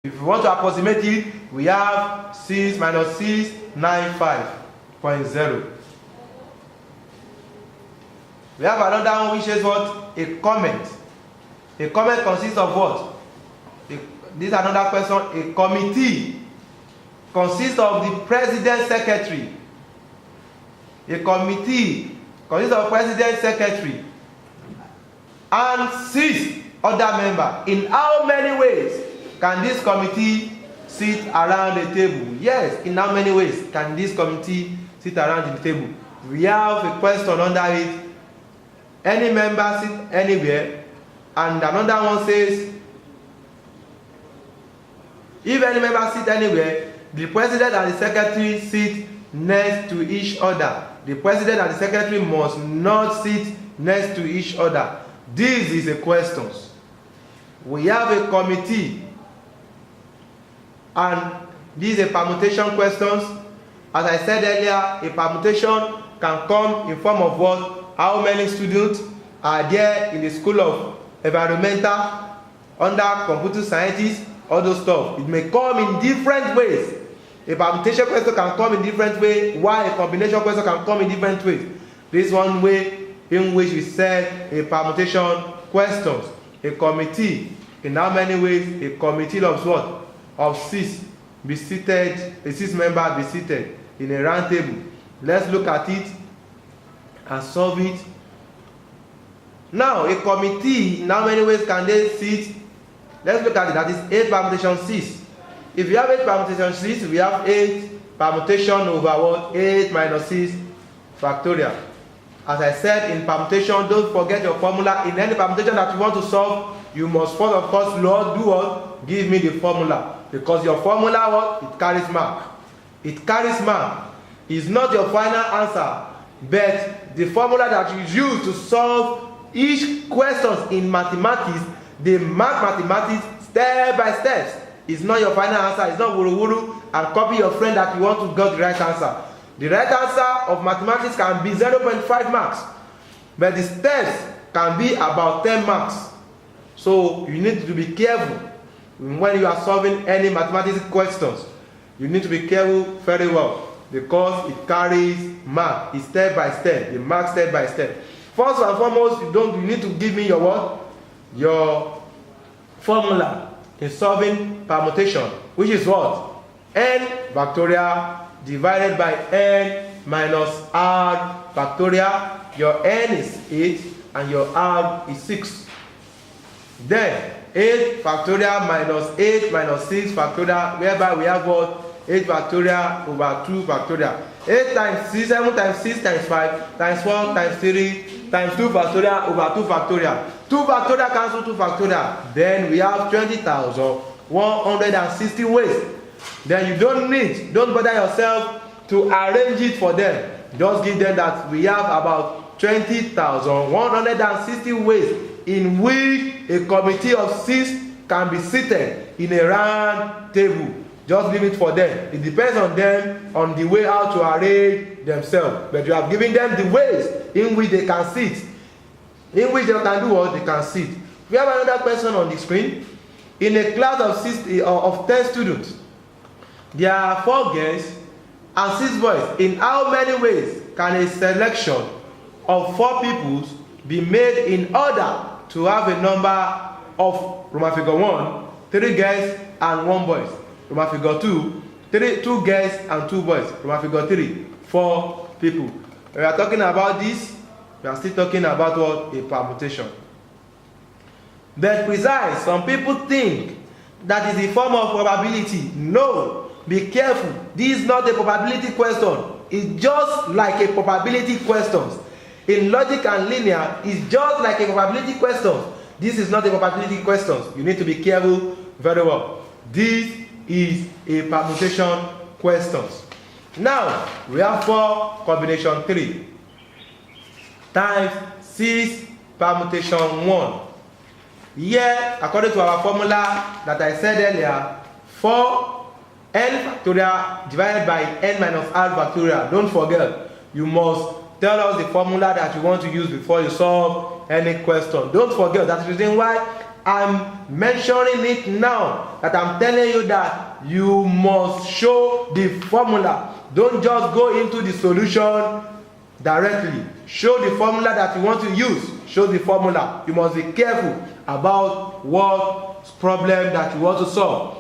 If we want to approximate it, we have 6 minus 6, 95.0. We have another one which is what? A comment. A comment consists of what? This is another question. A committee consists of the president, secretary. A committee consists of president, secretary, and 6 other members. In how many ways can this committee sit around the table? Yes, in how many ways can this committee sit around the table? We have a question under it. Any member sit anywhere, and another one says, if any member sit anywhere, the president and the secretary sit next to each other. The president and the secretary must not sit next to each other. This is a question. We have a committee, and this is a permutation question. As I said earlier, a permutation can come in form of what? How many students are there in the school of environmental, under computer scientists, all those stuff. It may come in different ways. A permutation question can come in different ways, while a combination question can come in different ways. This one way in which we said a permutation questions. A committee, in how many ways? A committee of what? Of 6 be seated, a 6 member be seated in a round table. Let's look at it and solve it. Now, a committee, in how many ways can they sit? Let's look at it. That is 8 permutation 6. If you have 8 permutation 6, we have 8 permutation over what? 8 minus 6 factorial. As I said in permutation, don't forget your formula. In any permutation that you want to solve, you must first, of course, Lord, do what? Give me the formula. Because your formula, what? It carries mark. It carries mark. It's not your final answer, but the formula that you use to solve each question in mathematics, they mark mathematics step by step. It's not your final answer. It's not wuru and copy your friend that you want to get the right answer. The right answer of mathematics can be 0.5 marks, but the steps can be about 10 marks. So you need to be careful when you are solving any mathematics questions. You need to be careful very well, because it carries mark. It's step by step. The mark step by step. First and foremost, you need to give me your what? Your formula in solving permutation, which is what? N factorial divided by n minus r factorial. Your n is 8 and your r is 6. Then 8 factorial minus 8 minus 6 factorial, whereby we have what? 8 factorial over 2 factorial. 8 times 6, 7 times 6 times 5 times 1 times 3 times 2 factorial over 2 factorial. 2 factorial cancel 2 factorial. Then we have 20,160 ways. Then you don't bother yourself to arrange it for them. Just give them that we have about 20,160 ways in which a committee of 6 can be seated in a round table. Just leave it for them. It depends on them, on the way how to arrange themselves. But you have given them the ways in which they can sit, in which they can do what they can sit. We have another question on the screen. In a class of 10 students, there are 4 girls and 6 boys. In how many ways can a selection of 4 pupils be made in order to have a number of Roman figure 1, 3 girls and 1 boy? Roman figure 2, 2 girls and 2 boys. Roman figure 3, 4 people. When we are talking about this, we are still talking about what? A permutation. But precise, some people think that is a form of probability. No, be careful. This is not a probability question. It's just like a probability question. In logic and linear, it's just like a probability question. This is not a probability question. You need to be careful very well. This is a permutation question. Now we have 4 combination 3 times 6 permutation 1. Here, according to our formula that I said earlier, 4 n factorial divided by n minus r factorial. Don't forget, you must tell us the formula that you want to use before you solve any question. Don't forget, that's the reason why I'm mentioning it now, that I'm telling you that you must show the formula. Don't just go into the solution directly. Show the formula that you want to use. Show the formula. You must be careful about what problem that you want to solve.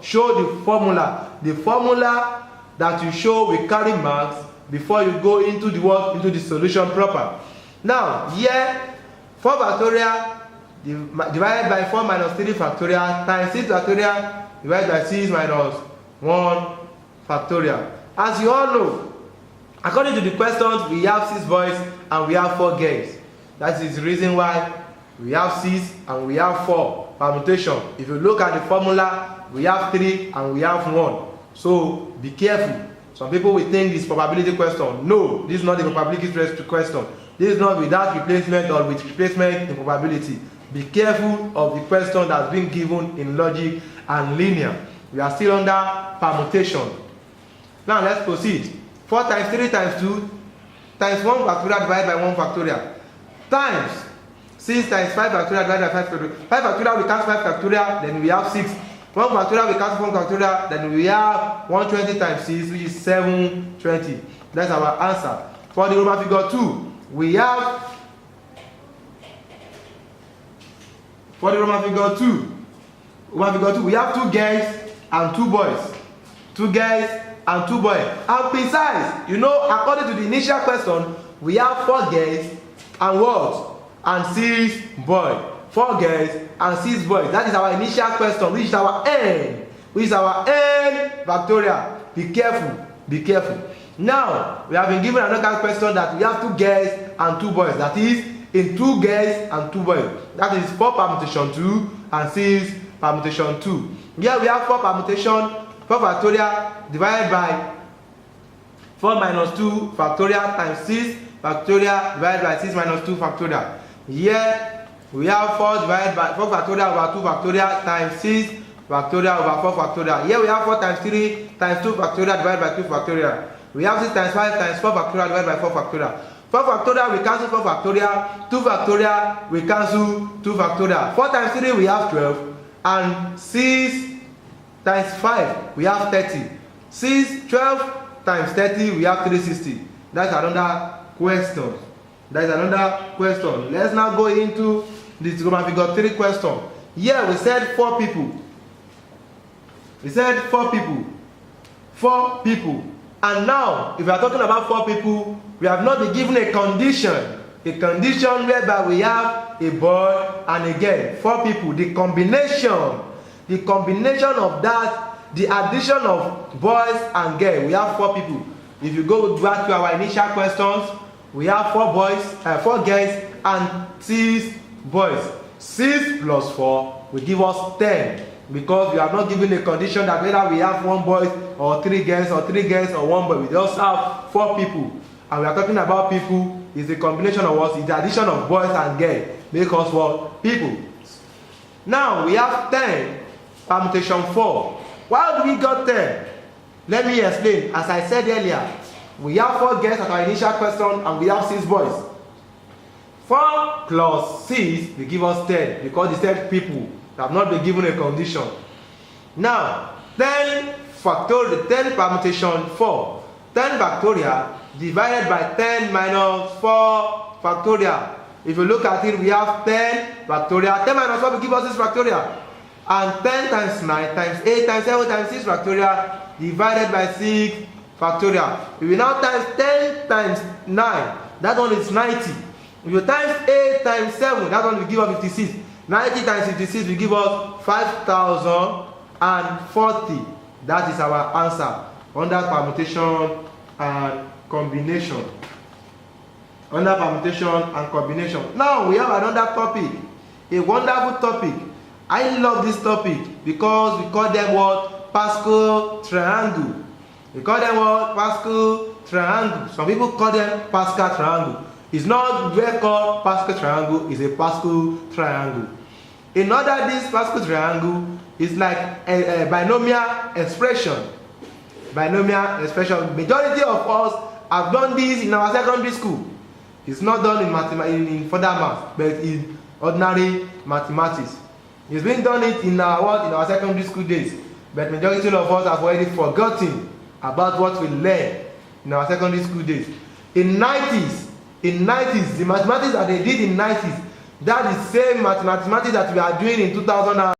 Show the formula. The formula that you show will carry marks before you go into the work, into the solution proper. Now, here, 4 factorial divided by 4 minus 3 factorial times 6 factorial divided by 6 minus 1 factorial. As you all know, according to the questions, we have 6 boys and we have 4 girls. That is the reason why we have 6 and we have 4 permutation. If you look at the formula, we have 3 and we have 1. So be careful. Some people will think this probability question. No, this is not the probability question. This is not without replacement or with replacement in probability. Be careful of the question that's been given in logic and linear. We are still under permutation. Now let's proceed. 4 times 3 times 2 times 1 factorial divided by 1 factorial times 6 times 5 factorial divided by 5 factorial. 5 factorial we cancel 5 factorial, then we have 6. 1 factorial we cancel 1 factorial, then we have 120 times 6, which is 720. That's our answer. For the Roman figure 2, we have we have 2 girls and 2 boys. 2 girls and 2 boys. And precise, you know, according to the initial question, we have 4 girls and what? And 6 boys. 4 girls and 6 boys. That is our initial question, which is our n. Factorial. Be careful. Be careful. Now, we have been given another question that we have 2 girls and 2 boys. That is, in 2 girls and 2 boys. That is 4 permutation 2 and 6 permutation 2. Here we have 4 permutation, 4 factorial divided by 4 minus 2 factorial times 6 factorial divided by 6 minus 2 factorial. Here we have 4 divided by 4 factorial over 2 factorial times 6 factorial over 4 factorial. Here we have 4 times 3 times 2 factorial divided by 2 factorial. We have 6 times 5 times 4 factorial divided by 4 factorial. 4 factorial we cancel 4 factorial, 2 factorial we cancel 2 factorial. 4 times 3 we have 12, and 6 times 5 we have 30. 12 times 30 we have 360. That's another question. Let's now go into this Roman figure 3 question. Here we said 4 people. And now, if we are talking about 4 people, we have not been given a condition whereby we have a boy and a girl. 4 people. The combination of that, the addition of boys and girls, we have 4 people. If you go back to our initial questions, we have 4 girls and 6 boys. 6 plus 4 will give us 10. Because we are not given a condition that whether we have 1 boy or 3 girls or 1 boy. We just have 4 people. And we are talking about people is the combination of what? Is the addition of boys and girls. Make us what? People. Now we have 10 permutation 4. Why do we got 10? Let me explain. As I said earlier, we have 4 girls at our initial question and we have 6 boys. 4 plus 6 will give us 10 because they said people. Have not been given a condition. Now, 10 factorial, 10 permutation 4. 10 factorial divided by 10 minus 4 factorial. If you look at it, we have 10 factorial. 10 minus 4 will give us 6 factorial. And 10 times 9 times 8 times 7 times 6 factorial divided by 6 factorial. If we now times 10 times 9, that one is 90. If you times 8 times 7, that one will give us 56. 90 times 56 will give us 5,040. That is our answer under permutation and combination. Now we have another topic, a wonderful topic. I love this topic because we call them what? Pascal triangle. Some people call them Pascal triangle. It's not well called Pascal triangle, it's a Pascal triangle. In order, this Pascal triangle is like a binomial expression. Majority of us have done this in our secondary school. It's not done in further math, but in ordinary mathematics. It's been done it in our secondary school days, but majority of us have already forgotten about what we learned in our secondary school days. In 90s, the mathematics that they did in 90s, that is the same mathematics that we are doing in 2000.